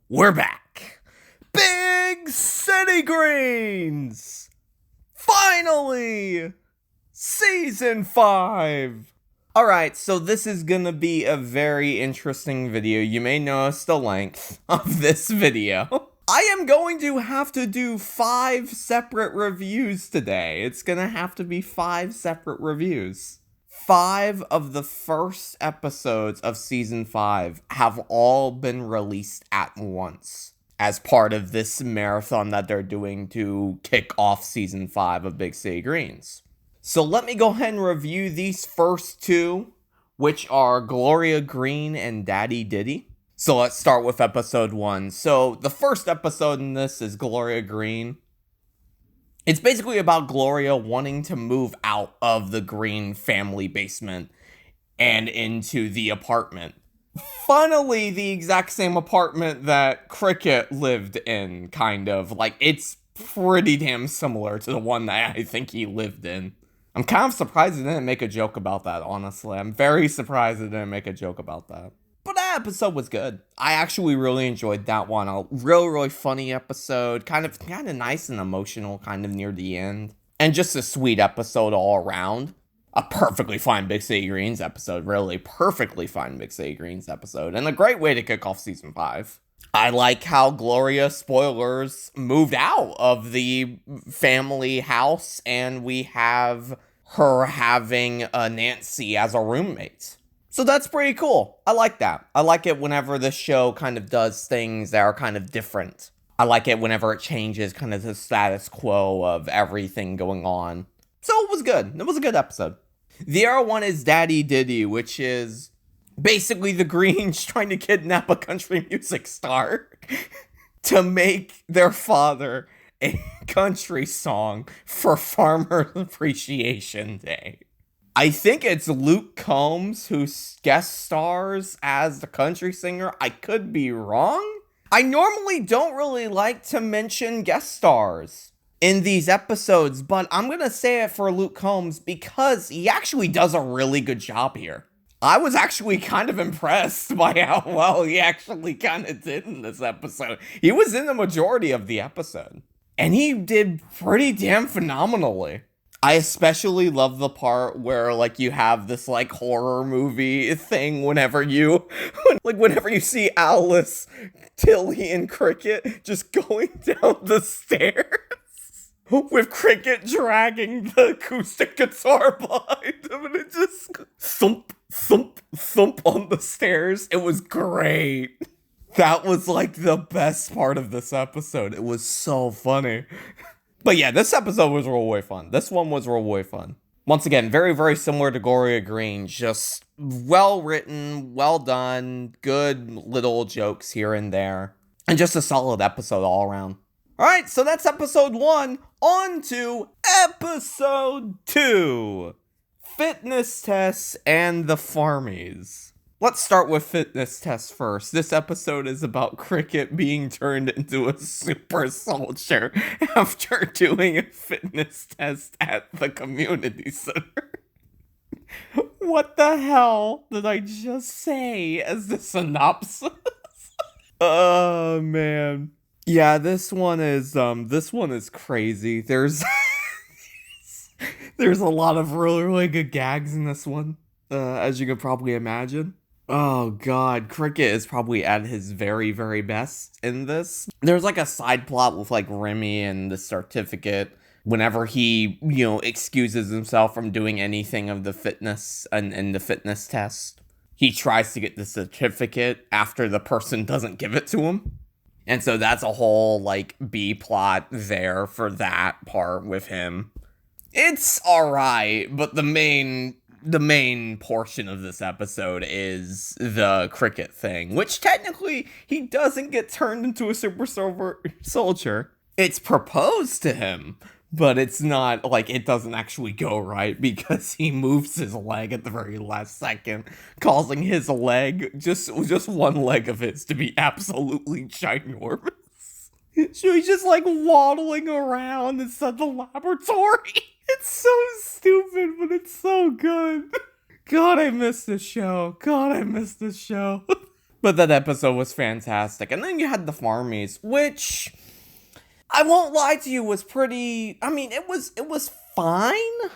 We're back. Big City Greens! Finally! Season 5! Alright, so this is gonna be a very interesting video. You may notice the length of this video. I am going to have to do 5 separate reviews today. It's gonna have to be 5 separate reviews. 5 of the first episodes of Season 5 have all been released at once as part of this marathon that they're doing to kick off Season 5 of Big City Greens. So let me go ahead and review these first 2, which are Gloria Green and Ditty. So let's start with episode 1. So the first episode in this is Gloria Green. It's basically about Gloria wanting to move out of the Green family basement and into the apartment. Funnily, the exact same apartment that Cricket lived in, kind of. Like, it's pretty damn similar to the one that I think he lived in. I'm kind of surprised they didn't make a joke about that, honestly. I'm very surprised they didn't make a joke about that. But that episode was good. I actually really enjoyed that one. A really funny episode. Kind of nice and emotional, kind of near the end. And just a sweet episode all around. A perfectly fine Big City Greens episode, really. Perfectly fine Big City Greens episode. And a great way to kick off Season 5. I like how Gloria, spoilers, moved out of the family house. And we have her having Nancy as a roommate. So that's pretty cool. I like that. I like it whenever the show kind of does things that are kind of different. I like it whenever it changes kind of the status quo of everything going on. So it was good. It was a good episode. The other one is Ditty, which is basically the Greens trying to kidnap a country music star to make their father a country song for Farmers Appreciation Day. I think it's Luke Combs who guest stars as the country singer. I could be wrong. I normally don't really like to mention guest stars in these episodes, but I'm going to say it for Luke Combs because he actually does a really good job here. I was actually kind of impressed by how well he actually kind of did in this episode. He was in the majority of the episode, and he did pretty damn phenomenally. I especially love the part where, like, you have this, like, horror movie thing whenever you see Alice, Tilly, and Cricket just going down the stairs with Cricket dragging the acoustic guitar behind him, and it just thump, thump, thump on the stairs. It was great. That was, like, the best part of this episode. It was so funny. But yeah, this episode was really fun. This one was really fun. Once again, very, very similar to Gloria Green. Just well written, well done, good little jokes here and there. And just a solid episode all around. Alright, so that's episode 1. On to episode 2. Fitness tests and the Farmies. Let's start with fitness tests first. This episode is about Cricket being turned into a super soldier after doing a fitness test at the community center. What the hell did I just say as the synopsis? Oh, man. Yeah, this one is crazy. There's a lot of really good gags in this one, as you could probably imagine. Oh god, Cricket is probably at his very, very best in this. There's like a side plot with like Remy and the certificate. Whenever he, excuses himself from doing anything of the fitness and the fitness test, he tries to get the certificate after the person doesn't give it to him. And so that's a whole like B plot there for that part with him. It's alright, but the main portion of this episode is the Cricket thing, which technically he doesn't get turned into a super soldier. It's proposed to him, but it's not like it doesn't actually go right because he moves his leg at the very last second, causing his leg, just one leg of his, to be absolutely ginormous. So he's just like waddling around inside the laboratory. It's so stupid, but it's so good. God, I miss this show. But that episode was fantastic. And then you had the Farmies, which I won't lie to you was pretty, I mean, it was fine,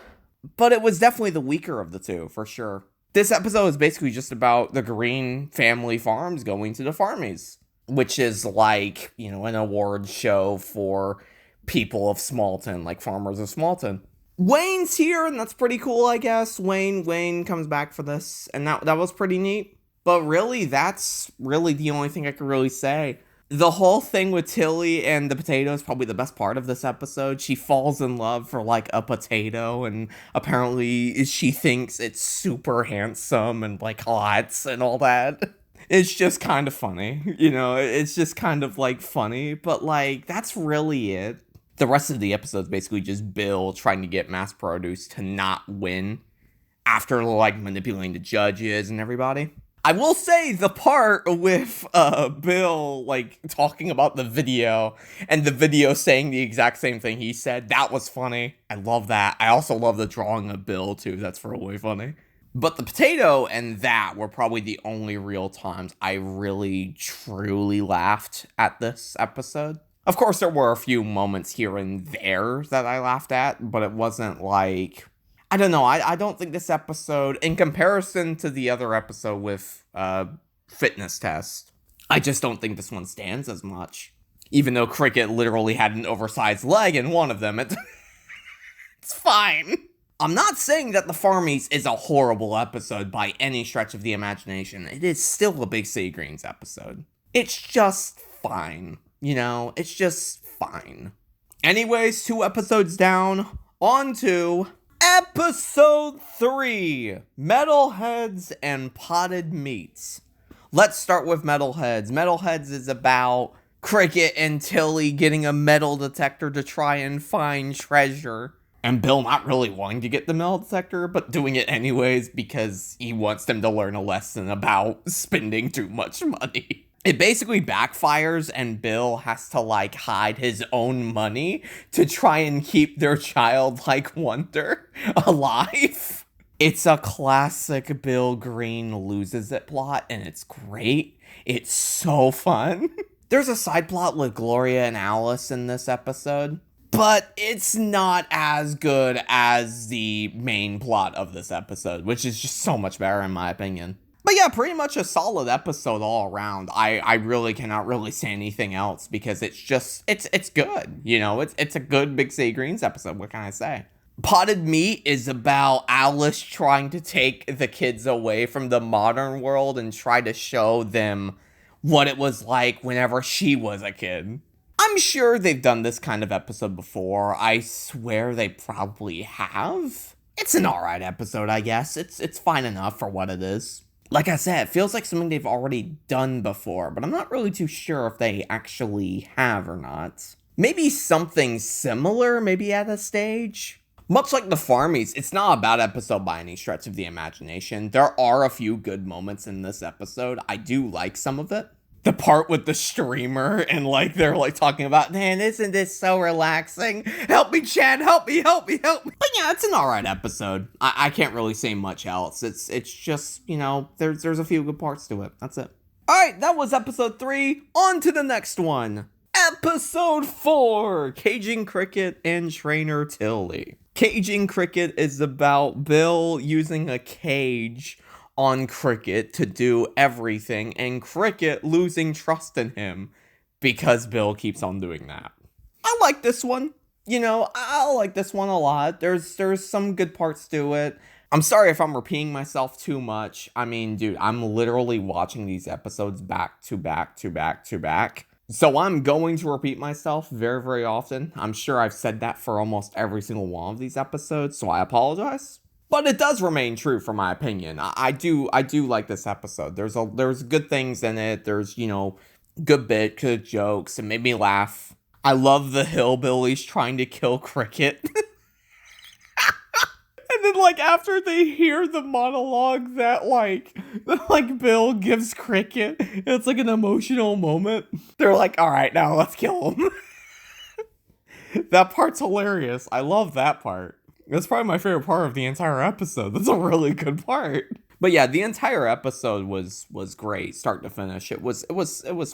but it was definitely the weaker of the two, for sure. This episode is basically just about the Green family farms going to the Farmies, which is like, you know, an award show for people of Smallton, like farmers of Smallton. Wayne's here, and that's pretty cool, I guess. Wayne comes back for this, and that was pretty neat. But really, that's really the only thing I could really say. The whole thing with Tilly and the potato is probably the best part of this episode. She falls in love for, like, a potato, and apparently she thinks it's super handsome and, like, hot and all that. It's just kind of funny, you know? It's just kind of, like, funny, but, like, that's really it. The rest of the episode is basically just Bill trying to get Mass Produce to not win after, like, manipulating the judges and everybody. I will say the part with Bill, like, talking about the video and the video saying the exact same thing he said, that was funny. I love that. I also love the drawing of Bill, too. That's really funny. But the potato and that were probably the only real times I really, truly laughed at this episode. Of course, there were a few moments here and there that I laughed at, but it wasn't like... I don't know, I don't think this episode, in comparison to the other episode with Fitness Test, I just don't think this one stands as much. Even though Cricket literally had an oversized leg in one of them, it's fine. I'm not saying that The Farmies is a horrible episode by any stretch of the imagination. It is still a Big City Greens episode. It's just fine, you know? It's just fine. Anyways, 2 episodes down, on to... Episode 3, Metalheads and Potted Meats. Let's start with Metalheads. Metalheads is about Cricket and Tilly getting a metal detector to try and find treasure. And Bill not really wanting to get the metal detector, but doing it anyways because he wants them to learn a lesson about spending too much money. It basically backfires and Bill has to, like, hide his own money to try and keep their childlike wonder alive. It's a classic Bill Green loses it plot, and it's great. It's so fun. There's a side plot with Gloria and Alice in this episode, but it's not as good as the main plot of this episode, which is just so much better in my opinion. But yeah, pretty much a solid episode all around. I really cannot really say anything else because it's just, it's good. You know, it's a good Big City Greens episode. What can I say? Potted Meat is about Alice trying to take the kids away from the modern world and try to show them what it was like whenever she was a kid. I'm sure they've done this kind of episode before. I swear they probably have. It's an alright episode, I guess. It's fine enough for what it is. Like I said, it feels like something they've already done before, but I'm not really too sure if they actually have or not. Maybe something similar, maybe at a stage? Much like the Farmies, it's not a bad episode by any stretch of the imagination. There are a few good moments in this episode. I do like some of it. The part with the streamer and, like, they're, like, talking about, man, isn't this so relaxing? Help me, Chad, help me, help me, help me. But yeah, it's an alright episode. I can't really say much else. It's just, you know, there's a few good parts to it. That's it. Alright, that was episode 3. On to the next one. Episode 4, Caging Cricket and Trainer Tilly. Caging Cricket is about Bill using a cage on Cricket to do everything, and Cricket losing trust in him because Bill keeps on doing that. I like this one. You know, I like this one a lot. There's some good parts to it. I'm sorry if I'm repeating myself too much. I mean, dude, I'm literally watching these episodes back to back to back to back. So I'm going to repeat myself very, very often. I'm sure I've said that for almost every single one of these episodes, so I apologize. But it does remain true for my opinion. I do like this episode. There's good things in it. There's, you know, good jokes. It made me laugh. I love the hillbillies trying to kill Cricket. And then, like, after they hear the monologue that, like Bill gives Cricket, it's like an emotional moment. They're like, all right, now let's kill him. That part's hilarious. I love that part. That's probably my favorite part of the entire episode. That's a really good part. But yeah, the entire episode was great, start to finish. It was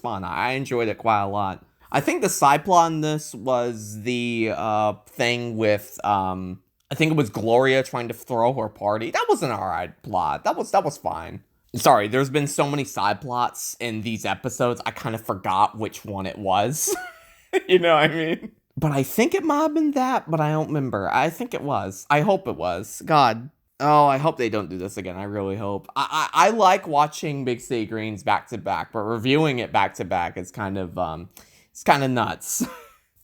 fun. I enjoyed it quite a lot. I think the side plot in this was the thing with I think it was Gloria trying to throw her party. That was an alright plot. That was fine. Sorry, there's been so many side plots in these episodes, I kind of forgot which one it was. You know what I mean? But I think it might have been that, but I don't remember. I think it was. I hope it was. God. Oh, I hope they don't do this again. I really hope. I like watching Big City Greens back to back, but reviewing it back to back is kind of nuts.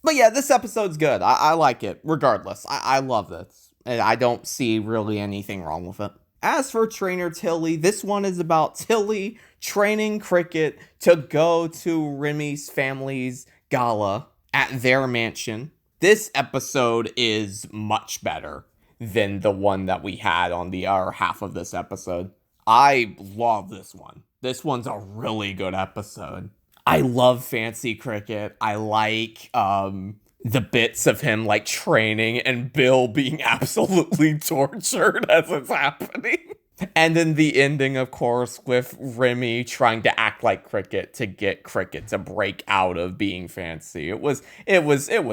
But yeah, this episode's good. I like it, regardless. I love this. And I don't see really anything wrong with it. As for Trainer Tilly, this one is about Tilly training Cricket to go to Remy's family's gala at their mansion. This episode is much better than the one that we had on the other half of this episode. I love this one. This one's a really good episode. I love Fancy Cricket. I like the bits of him like training and Bill being absolutely tortured as it's happening. And then the ending, of course, with Remy trying to act like Cricket to get Cricket to break out of being Fancy. It was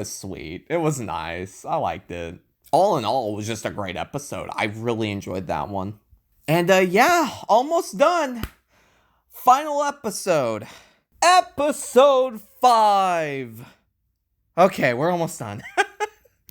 sweet. It was nice. I liked it. All in all, it was just a great episode. I really enjoyed that one. And yeah, almost done. Final episode. Episode 5. Okay, we're almost done.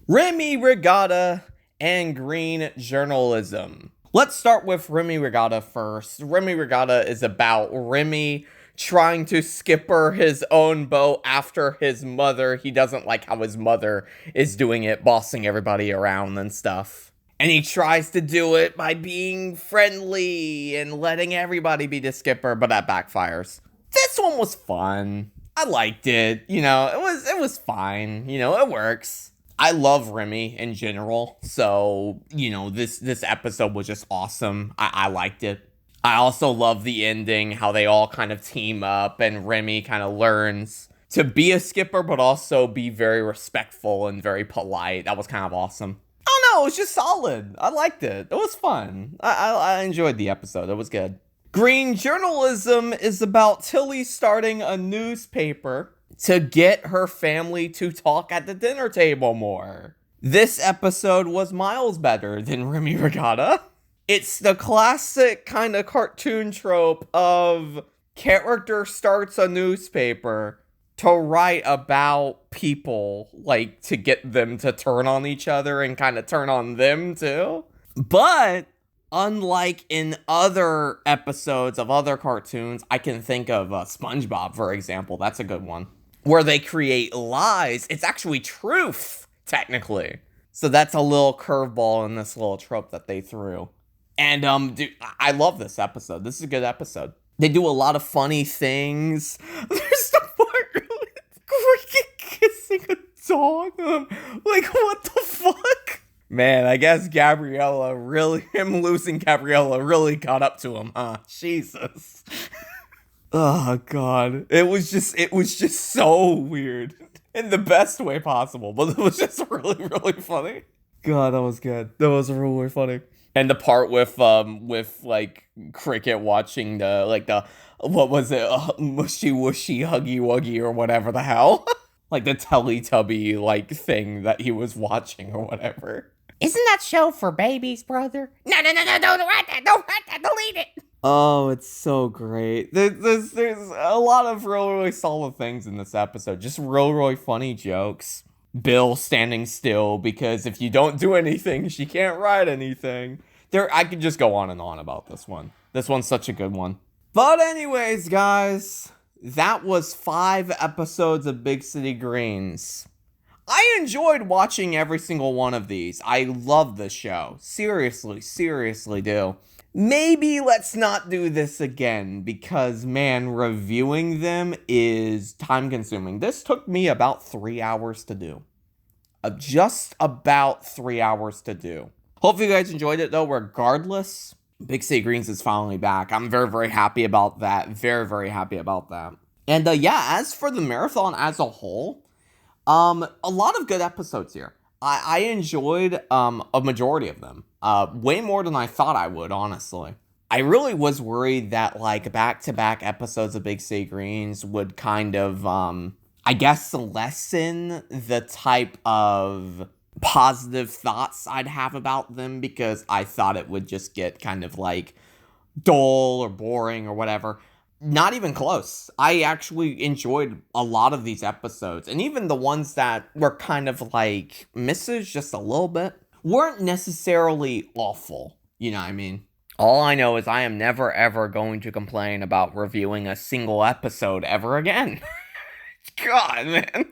Remy Regatta and green journalism. Let's start with Remy Regatta first. Remy Regatta is about Remy trying to skipper his own boat after his mother. He doesn't like how his mother is doing it, bossing everybody around and stuff. And he tries to do it by being friendly and letting everybody be the skipper, but that backfires. This one was fun. I liked it. You know, it was fine. You know, it works. I love Remy in general, so, you know, this episode was just awesome. I liked it. I also love the ending, how they all kind of team up, and Remy kind of learns to be a skipper, but also be very respectful and very polite. That was kind of awesome. I don't know, it was just solid. I liked it. It was fun. I enjoyed the episode. It was good. Green journalism is about Tilly starting a newspaper to get her family to talk at the dinner table more. This episode was miles better than Remy Regatta. It's the classic kind of cartoon trope of character starts a newspaper to write about people, like to get them to turn on each other and kind of turn on them too. But unlike in other episodes of other cartoons, I can think of SpongeBob, for example. That's a good one. Where they create lies. It's actually truth, technically. So that's a little curveball in this little trope that they threw. And, dude, I love this episode. This is a good episode. They do a lot of funny things. There's the part with Cricket kissing a dog. Like, what the fuck? Man, I guess him losing Gabriella really caught up to him, huh? Jesus. Oh, God. It was just so weird. In the best way possible, but it was just really, really funny. God, that was good. That was really funny. And the part with like Cricket watching what was it, mushy wushy huggy wuggy or whatever the hell, like the Teletubby like thing that he was watching or whatever. Isn't that show for babies, brother? No, don't write that, delete it. Oh, it's so great. There's a lot of really, really solid things in this episode. Just really, really funny jokes. Bill standing still because if you don't do anything, she can't write anything. I could just go on and on about this one. This one's such a good one. But anyways, guys, that was 5 episodes of Big City Greens. I enjoyed watching every single one of these. I love this show. Seriously do. Maybe let's not do this again because, man, reviewing them is time consuming. This took me about 3 hours to do. Just about 3 hours to do. Hope you guys enjoyed it though, regardless. Big City Greens is finally back. I'm very, very happy about that. Very, very happy about that. And yeah, as for the marathon as a whole, a lot of good episodes here. I enjoyed a majority of them. Way more than I thought I would, honestly. I really was worried that, like, back-to-back episodes of Big City Greens would kind of, I guess, lessen the type of positive thoughts I'd have about them, because I thought it would just get kind of, like, dull or boring or whatever. Not even close. I actually enjoyed a lot of these episodes, and even the ones that were kind of, like, misses just a little bit weren't necessarily awful, you know what I mean? All I know is I am never ever going to complain about reviewing a single episode ever again. God, man.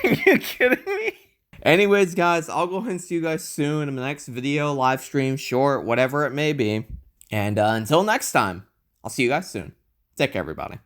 Are you kidding me? Anyways, guys, I'll go ahead and see you guys soon in the next video, live stream, short, whatever it may be. And until next time, I'll see you guys soon. Take care, everybody.